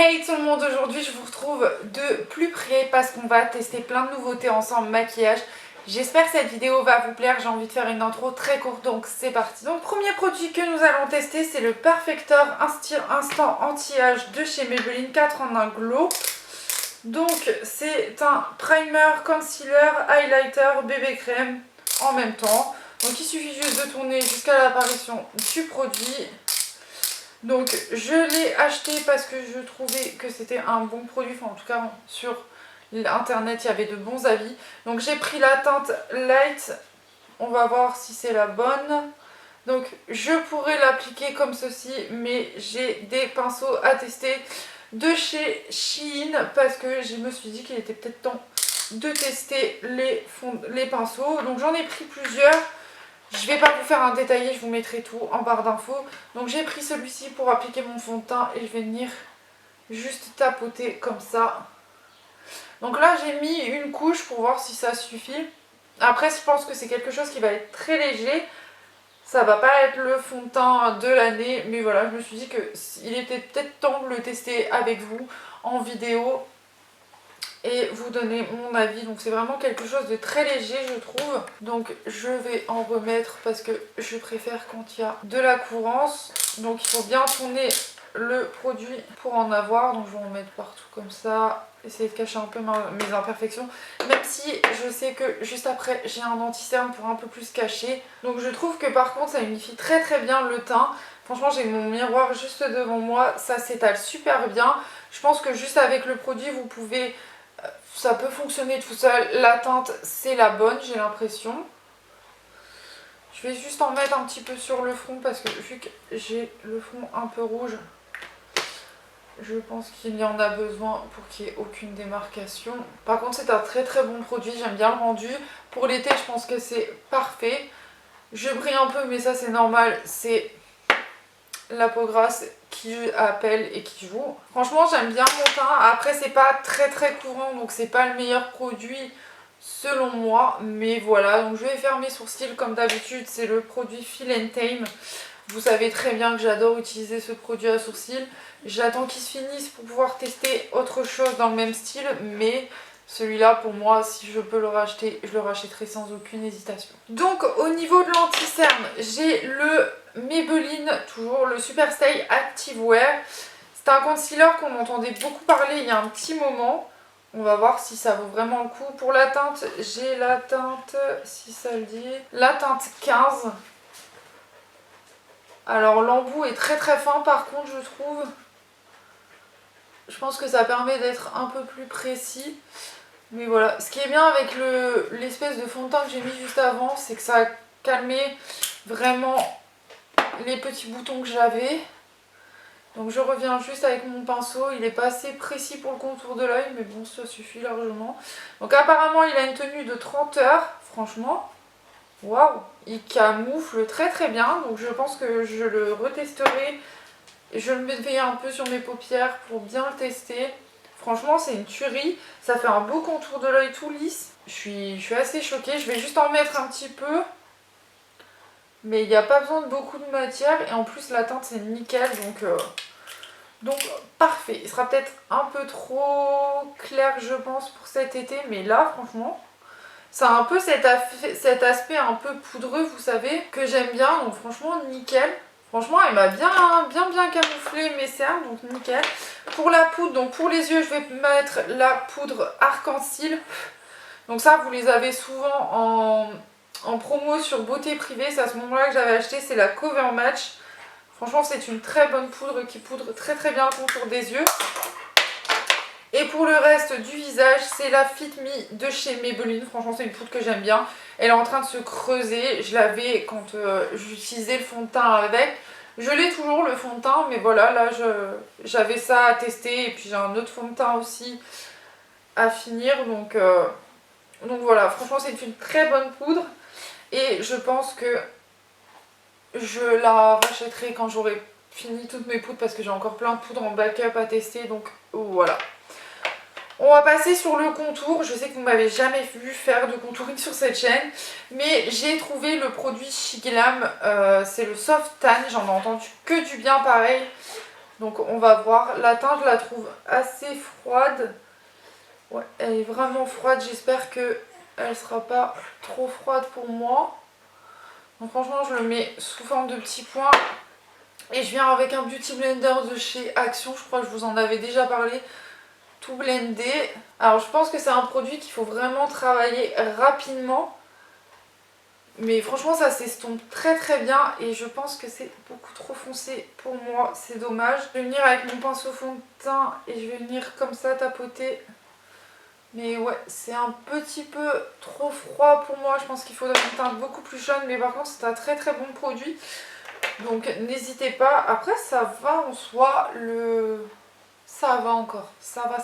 Hey tout le monde, aujourd'hui je vous retrouve de plus près parce qu'on va tester plein de nouveautés ensemble maquillage. J'espère que cette vidéo va vous plaire, j'ai envie de faire une intro très courte donc c'est parti. Donc premier produit que nous allons tester c'est le Perfector Instant Anti-Âge de chez Maybelline 4 en 1 Glow. Donc c'est un primer, concealer, highlighter, bébé crème en même temps. Donc il suffit juste de tourner jusqu'à l'apparition du produit. Donc je l'ai acheté parce que je trouvais que c'était un bon produit, enfin en tout cas sur internet il y avait de bons avis. Donc j'ai pris la teinte Light, on va voir si c'est la bonne. Donc je pourrais l'appliquer comme ceci, mais j'ai des pinceaux à tester de chez Shein parce que je me suis dit qu'il était peut-être temps de tester les pinceaux. Donc j'en ai pris plusieurs. Je vais pas vous faire un détaillé, je vous mettrai tout en barre d'infos. Donc j'ai pris celui-ci pour appliquer mon fond de teint et je vais venir juste tapoter comme ça. Donc là j'ai mis une couche pour voir si ça suffit. Après je pense que c'est quelque chose qui va être très léger. Ça va pas être le fond de teint de l'année, mais voilà, je me suis dit qu'il était peut-être temps de le tester avec vous en vidéo et vous donner mon avis. Donc c'est vraiment quelque chose de très léger je trouve. Donc je vais en remettre parce que je préfère quand il y a de la courance. Donc il faut bien tourner le produit pour en avoir. Donc je vais en mettre partout comme ça. Essayer de cacher un peu mes imperfections. Même si je sais que juste après j'ai un anti-cerne pour un peu plus cacher. Donc je trouve que par contre ça unifie très très bien le teint. Franchement j'ai mon miroir juste devant moi. Ça s'étale super bien. Je pense que juste avec le produit vous pouvez... Ça peut fonctionner tout seul. La teinte, c'est la bonne, j'ai l'impression. Je vais juste en mettre un petit peu sur le front parce que vu que j'ai le front un peu rouge, je pense qu'il y en a besoin pour qu'il n'y ait aucune démarcation. Par contre, c'est un très très bon produit, j'aime bien le rendu. Pour l'été, je pense que c'est parfait. Je brille un peu, mais ça c'est normal, c'est la peau grasse qui appelle et qui joue. Franchement j'aime bien mon teint. Après c'est pas très très courant donc c'est pas le meilleur produit selon moi. Mais voilà, donc je vais faire mes sourcils comme d'habitude. C'est le produit Fill and Tame. Vous savez très bien que j'adore utiliser ce produit à sourcils. J'attends qu'il se finisse pour pouvoir tester autre chose dans le même style. Mais celui-là pour moi, si je peux le racheter, je le rachèterai sans aucune hésitation. Donc au niveau de l'anti-cerne, j'ai le Maybelline, toujours le Super Stay Active Wear. C'est un concealer qu'on entendait beaucoup parler il y a un petit moment. On va voir si ça vaut vraiment le coup. Pour la teinte, j'ai la teinte, si ça le dit, la teinte 15. Alors l'embout est très très fin par contre je trouve. Je pense que ça permet d'être un peu plus précis. Mais voilà, ce qui est bien avec l'espèce de fond de teint que j'ai mis juste avant, c'est que ça a calmé vraiment les petits boutons que j'avais. Donc je reviens juste avec mon pinceau, il n'est pas assez précis pour le contour de l'œil, mais bon ça suffit largement. Donc apparemment il a une tenue de 30 heures, franchement, waouh, il camoufle très très bien. Donc je pense que je le retesterai et je le mettrai un peu sur mes paupières pour bien le tester. Franchement c'est une tuerie, ça fait un beau contour de l'œil tout lisse. Je suis assez choquée, je vais juste en mettre un petit peu. Mais il n'y a pas besoin de beaucoup de matière et en plus la teinte c'est nickel donc parfait. Il sera peut-être un peu trop clair je pense pour cet été mais là franchement ça a un peu cet aspect un peu poudreux vous savez que j'aime bien donc franchement nickel. Franchement elle m'a bien camouflé mes cernes donc nickel. Pour la poudre, donc pour les yeux je vais mettre la poudre arc-en-ciel. Donc ça vous les avez souvent en promo sur Beauté Privée, c'est à ce moment-là que j'avais acheté, c'est la Cover Match. Franchement c'est une très bonne poudre qui poudre très très bien le contour des yeux. Et pour le reste du visage, c'est la Fit Me de chez Maybelline. Franchement c'est une poudre que j'aime bien. Elle est en train de se creuser, je l'avais quand j'utilisais le fond de teint avec. Je l'ai toujours le fond de teint, mais voilà, là j'avais ça à tester. Et puis j'ai un autre fond de teint aussi à finir. Donc voilà, franchement c'est une très bonne poudre. Et je pense que je la rachèterai quand j'aurai fini toutes mes poudres parce que j'ai encore plein de poudres en backup à tester. Donc voilà. On va passer sur le contour. Je sais que vous ne m'avez jamais vu faire de contouring sur cette chaîne. Mais j'ai trouvé le produit Chez Glam. C'est le Soft Tan. J'en ai entendu que du bien pareil. Donc on va voir. La teinte, je la trouve assez froide. Ouais, elle est vraiment froide. J'espère que elle sera pas trop froide pour moi. Donc franchement, je le mets sous forme de petits points. Et je viens avec un Beauty Blender de chez Action. Je crois que je vous en avais déjà parlé. Tout blendé. Alors je pense que c'est un produit qu'il faut vraiment travailler rapidement. Mais franchement ça s'estompe très très bien et je pense que c'est beaucoup trop foncé pour moi, c'est dommage. Je vais venir avec mon pinceau fond de teint et je vais venir comme ça tapoter. Mais ouais, c'est un petit peu trop froid pour moi, je pense qu'il faudrait une teinte beaucoup plus jaune. Mais par contre c'est un très très bon produit, donc n'hésitez pas. Après ça va en soi, ça va encore, ça va.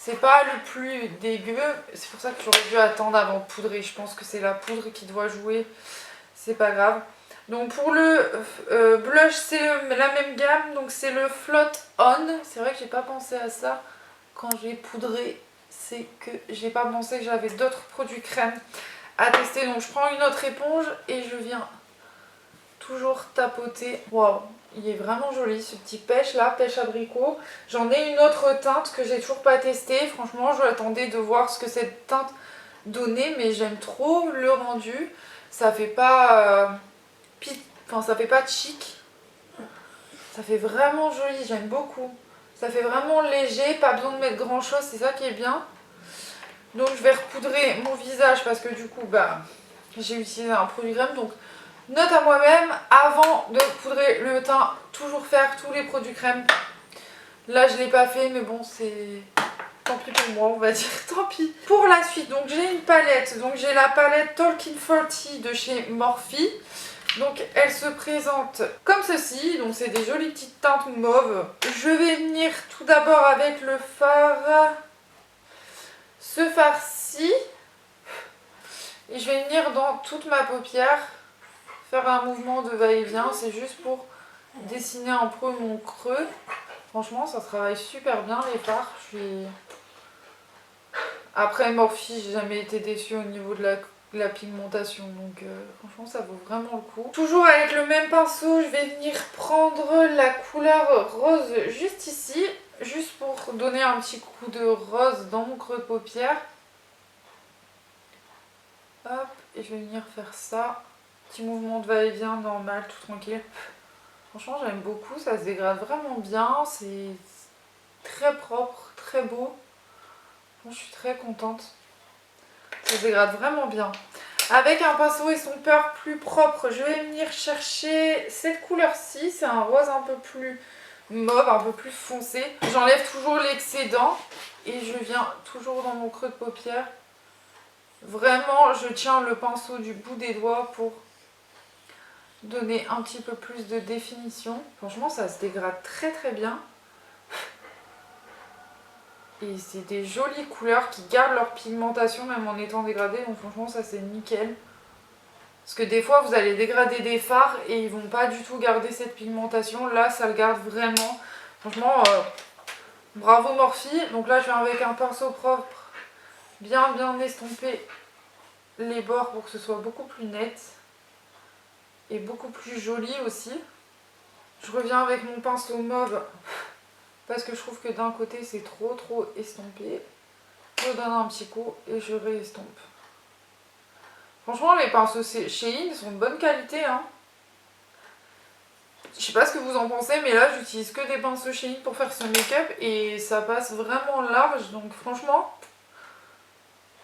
C'est pas le plus dégueu, c'est pour ça que j'aurais dû attendre avant de poudrer. Je pense que c'est la poudre qui doit jouer, c'est pas grave. Donc pour le blush, c'est la même gamme, donc c'est le Float On. C'est vrai que j'ai pas pensé à ça quand j'ai poudré, c'est que j'ai pas pensé que j'avais d'autres produits crème à tester. Donc je prends une autre éponge et je viens toujours tapoter. Waouh, il est vraiment joli ce petit pêche là, pêche abricot. J'en ai une autre teinte que j'ai toujours pas testée. Franchement, je attendais de voir ce que cette teinte donnait, mais j'aime trop le rendu. Ça fait pas enfin ça fait pas chic. Ça fait vraiment joli, j'aime beaucoup. Ça fait vraiment léger, pas besoin de mettre grand chose, c'est ça qui est bien. Donc je vais repoudrer mon visage parce que du coup bah j'ai utilisé un produit crème. Donc note à moi-même, avant de poudrer le teint, toujours faire tous les produits crème. Là je l'ai pas fait mais bon c'est tant pis pour moi, on va dire tant pis. Pour la suite, donc j'ai une palette, donc j'ai la palette Talking 40 de chez Morphe. Donc elle se présente comme ceci, donc c'est des jolies petites teintes mauves. Je vais venir tout d'abord avec le fard, ce fard-ci, et je vais venir dans toute ma paupière, faire un mouvement de va-et-vient, c'est juste pour dessiner un peu mon creux. Franchement ça travaille super bien les fards. Après Morphe, j'ai jamais été déçue au niveau de la pigmentation, donc franchement ça vaut vraiment le coup. Toujours avec le même pinceau, je vais venir prendre la couleur rose juste ici, juste pour donner un petit coup de rose dans mon creux de paupière. Hop, et je vais venir faire ça. Petit mouvement de va-et-vient normal, tout tranquille. Franchement j'aime beaucoup, ça se dégrade vraiment bien, c'est très propre, très beau. Bon, je suis très contente. Ça se dégrade vraiment bien. Avec un pinceau estompeur plus propre, je vais venir chercher cette couleur-ci. C'est un rose un peu plus mauve, un peu plus foncé. J'enlève toujours l'excédent et je viens toujours dans mon creux de paupière. Vraiment, je tiens le pinceau du bout des doigts pour donner un petit peu plus de définition. Franchement, ça se dégrade très très bien. Et c'est des jolies couleurs qui gardent leur pigmentation même en étant dégradées. Donc franchement, ça c'est nickel. Parce que des fois, vous allez dégrader des fards et ils vont pas du tout garder cette pigmentation. Là, ça le garde vraiment. Franchement, bravo Morphe. Donc là, je viens avec un pinceau propre, bien estomper les bords pour que ce soit beaucoup plus net. Et beaucoup plus joli aussi. Je reviens avec mon pinceau mauve parce que je trouve que d'un côté, c'est trop estompé. Je donne un petit coup et je réestompe. Franchement, les pinceaux Shein sont de bonne qualité, hein. Je sais pas ce que vous en pensez, mais là j'utilise que des pinceaux Shein pour faire ce make-up et ça passe vraiment large, donc franchement.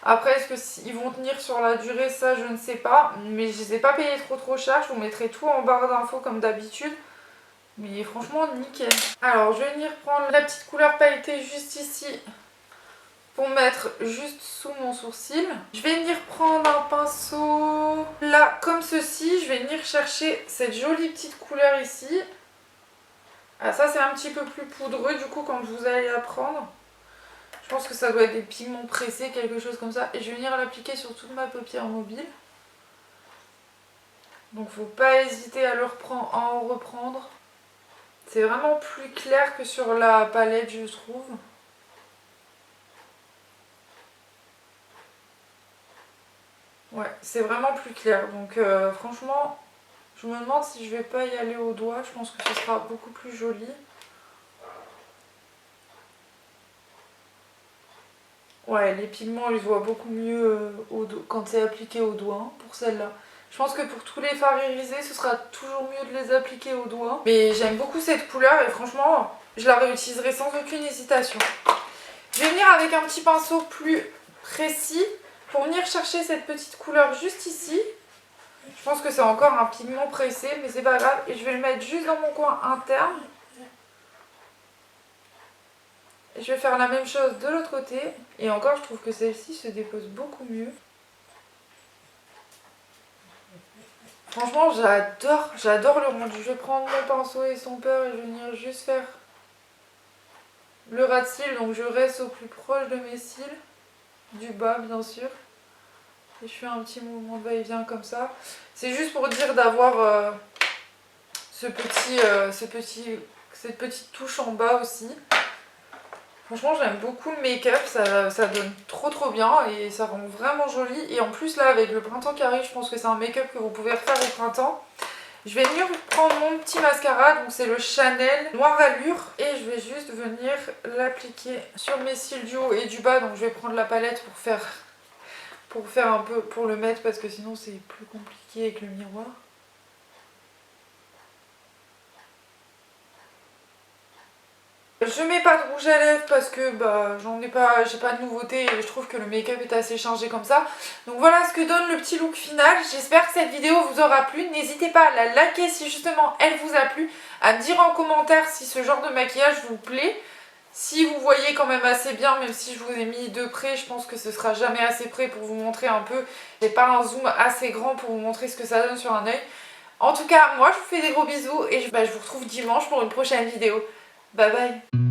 Après, est-ce qu'ils vont tenir sur la durée, ça je ne sais pas, mais je les ai pas payés trop cher. Je vous mettrai tout en barre d'infos comme d'habitude. Mais franchement, nickel. Alors, je vais venir prendre la petite couleur pailletée juste ici pour mettre juste sous mon sourcil. Je vais venir prendre un pinceau là comme ceci. Je vais venir chercher cette jolie petite couleur ici. Ah, ça c'est un petit peu plus poudreux du coup quand vous allez la prendre. Je pense que ça doit être des pigments pressés, quelque chose comme ça. Et je vais venir l'appliquer sur toute ma paupière mobile. Donc faut pas hésiter à en reprendre. C'est vraiment plus clair que sur la palette, je trouve. Ouais, c'est vraiment plus clair. Donc franchement, je me demande si je vais pas y aller au doigt. Je pense que ce sera beaucoup plus joli. Ouais, les pigments, ils se voient beaucoup mieux quand c'est appliqué au doigt, hein, pour celle-là. Je pense que pour tous les fards irisés, ce sera toujours mieux de les appliquer au doigt. Mais j'aime beaucoup cette couleur et franchement, je la réutiliserai sans aucune hésitation. Je vais venir avec un petit pinceau plus précis pour venir chercher cette petite couleur juste ici. Je pense que c'est encore un pigment pressé, mais c'est pas grave. Et je vais le mettre juste dans mon coin interne. Et je vais faire la même chose de l'autre côté. Et encore, je trouve que celle-ci se dépose beaucoup mieux. Franchement, j'adore le rendu. Je vais prendre mon pinceau estompeur et je vais venir juste faire le ras de cils. Donc je reste au plus proche de mes cils, du bas bien sûr. Et je fais un petit mouvement de va-et-vient comme ça. C'est juste pour dire d'avoir cette petite touche en bas aussi. Franchement, j'aime beaucoup le make-up, ça donne trop bien et ça rend vraiment joli. Et en plus là, avec le printemps qui arrive, je pense que c'est un make-up que vous pouvez refaire au printemps. Je vais venir prendre mon petit mascara, donc c'est le Chanel Noir Allure. Et je vais juste venir l'appliquer sur mes cils du haut et du bas. Donc je vais prendre la palette pour faire un peu, pour le mettre parce que sinon c'est plus compliqué avec le miroir. Je mets pas de rouge à lèvres parce que j'ai pas de nouveauté et je trouve que le make-up est assez changé comme ça. Donc voilà ce que donne le petit look final. J'espère que cette vidéo vous aura plu. N'hésitez pas à la liker si justement elle vous a plu, à me dire en commentaire si ce genre de maquillage vous plaît. Si vous voyez quand même assez bien, même si je vous ai mis de près, je pense que ce sera jamais assez près pour vous montrer un peu. J'ai pas un zoom assez grand pour vous montrer ce que ça donne sur un œil. En tout cas, moi je vous fais des gros bisous et je vous retrouve dimanche pour une prochaine vidéo. Bye bye.